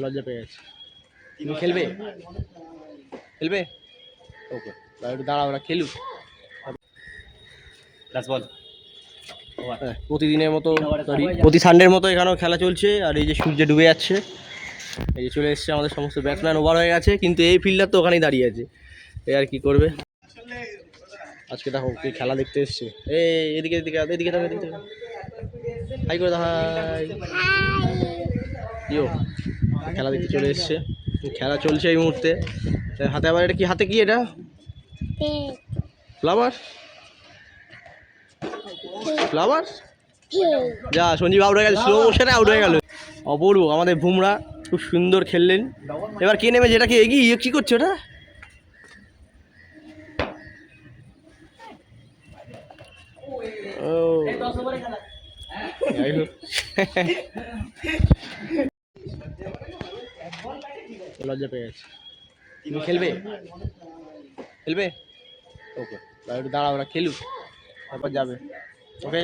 লজ্জা পেয়ে গেছে। তুমি খেলবে খেলবে ওকে, একটু দাঁড়াও, ওরা খেলুক। প্রতিদিনের মতো প্রতি সানডের মতো এখানেও খেলা চলছে। আর এই যে সূর্য ডুবে যাচ্ছে, এই যে চলে এসছে আমাদের সমস্ত ব্যাটসম্যান ওভার হয়ে গেছে, কিন্তু এই ফিল্ডার তো ওখানেই দাঁড়িয়ে আছে। এ আর কি করবে। আজকে দেখো কি খেলা দেখতে এসছে। এদিকে এদিকে এদিকে থাকো, এদিকে থাকো, হাই করে দাও, হাই। ইয়ো, খেলা দেখতে চলে এসছে, খেলা চলছে এই মুহূর্তে। হাতে আবার এটা কি, হাতে কি এটা? Flower, flower. যা, সঞ্জীব আউট হয়ে গেল, স্লো মোশনে আউট হয়ে গেল। অপূর্ব, আমাদের বুমরা খুব সুন্দর খেললেন। এবার কে নেমে, যেটাকে এগিয়ে কি করছে ওটা? ও লজ্জা পেয়ে গেছে। তুমি খেলবে খেলবে ওকে, একটু দাঁড়াও, ওরা খেলুক, তারপর যাবে। ওকে।